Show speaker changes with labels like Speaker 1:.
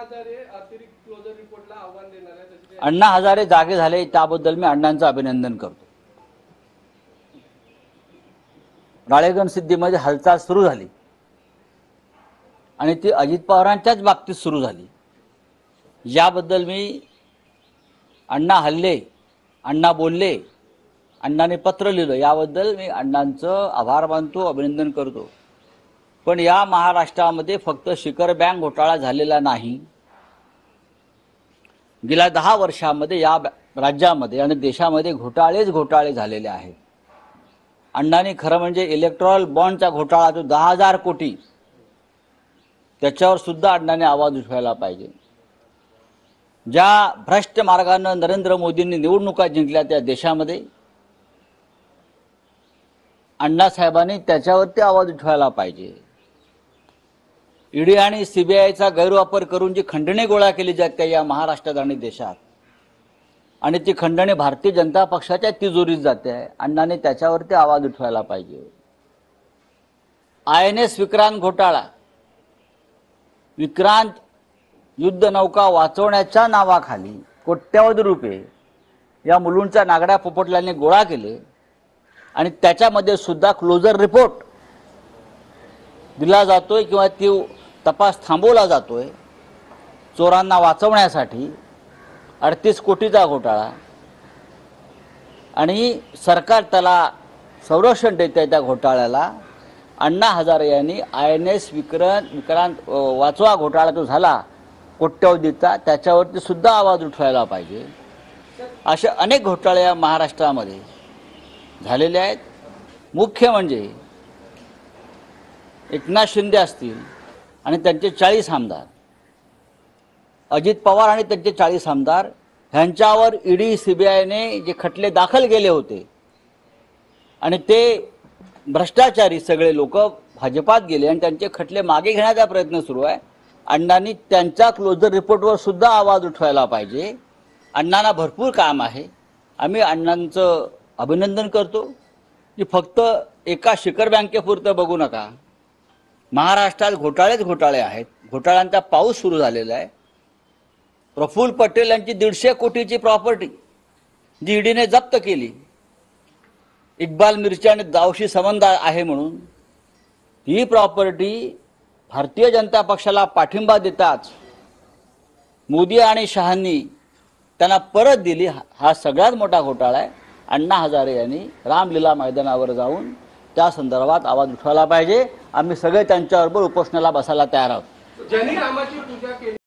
Speaker 1: हजारे अतिरिक्त क्लोजर रिपोर्टला आव्हान देणार आहे।
Speaker 2: अण्णा हजारे जागे झाले त्याबद्दल मी अण्णांचं अभिनंदन करतो। राळेगण सिद्धीमध्ये हालचाल सुरू झाली आणि ती अजित पवारांच्याच बाबतीत सुरू झाली। याबद्दल मी अण्णा हल्ले, अण्णा बोलले, अण्णाने पत्र लिहिलं, याबद्दल मी अण्णांचं आभार मानतो, अभिनंदन करतो। पण या महाराष्ट्रामध्ये फक्त शिखर बँक घोटाळा झालेला नाही, गेल्या 10 वर्षांमध्ये या राज्यामध्ये आणि देशामध्ये घोटाळे झालेले आहेत। अण्णांनी खरं म्हणजे इलेक्ट्रॉल बॉन्डचा घोटाळा जो 10,000 कोटी, त्याच्यावर सुद्धा अण्णांनी आवाज उठवायला पाहिजे। ज्या भ्रष्ट मार्गाने नरेंद्र मोदींनी निवडणुका जिंकल्या त्या देशामध्ये अण्णासाहेबांनी त्याच्यावरती आवाज उठवायला पाहिजे। ईडी आणि सीबीआयचा गैरवापर करून जी खंडणी गोळा केली जाते या महाराष्ट्रात आणि देशात, आणि ती खंडणी भारतीय जनता पक्षाच्या तिजोरीत जाते आहे, अण्णांनी त्याच्यावरती आवाज उठवायला पाहिजे। INS विक्रांत घोटाळा, विक्रांत युद्ध नौका वाचवण्याच्या नावाखाली कोट्यवधी रुपये या मुलुंडच्या नागड्या पोपटलांनी गोळा केले आणि त्याच्यामध्ये सुद्धा क्लोजर रिपोर्ट दिला जातोय किंवा ती तपास थांबवला जातोय चोरांना वाचवण्यासाठी। 38 कोटीचा घोटाळा आणि सरकार त्याला संरक्षण देते त्या घोटाळ्याला। अण्णा हजारे यांनी INS विक्रांत वाचवा घोटाळा जो झाला कोट्यवधीचा, त्याच्यावरती सुद्धा आवाज उठवायला पाहिजे। असे अनेक घोटाळे या महाराष्ट्रामध्ये झालेले आहेत। मुख्य म्हणजे एकनाथ शिंदे असतील आणि त्यांचे 40 आमदार, अजित पवार आणि त्यांचे 40 आमदार, ह्यांच्यावर ईडी सीबीआयने जे खटले दाखल केले होते आणि ते भ्रष्टाचारी सगळे लोक भाजपात गेले आणि त्यांचे खटले मागे घेण्याचा प्रयत्न सुरू आहे। अण्णांनी त्यांच्या क्लोजर रिपोर्टवर सुद्धा आवाज उठवायला पाहिजे। अण्णांना भरपूर काम आहे। आम्ही अण्णांचं अभिनंदन करतो की फक्त एका शिखर बँकेपुरतं बघू नका, महाराष्ट्रात घोटाळे आहेत, घोटाळ्यांचा पाऊस सुरू झालेला आहे। प्रफुल्ल पटेल यांची 150 कोटीची प्रॉपर्टी जी ईडीने जप्त केली, इक्बाल मिर्ची आणि दाऊशी संबंध आहे म्हणून, ही प्रॉपर्टी भारतीय जनता पक्षाला पाठिंबा देताच मोदी आणि शहांनी त्यांना परत दिली। हा सगळ्यात मोठा घोटाळा आहे। अण्णा हजारे यांनी रामलीला मैदानावर जाऊन त्या संदर्भात आवाज उठवायला पाहिजे। आम्ही सगळे त्यांच्याबरोबर उपोषणाला बसायला तयार आहोत।
Speaker 1: ज्यांनी रामाची पूजा केली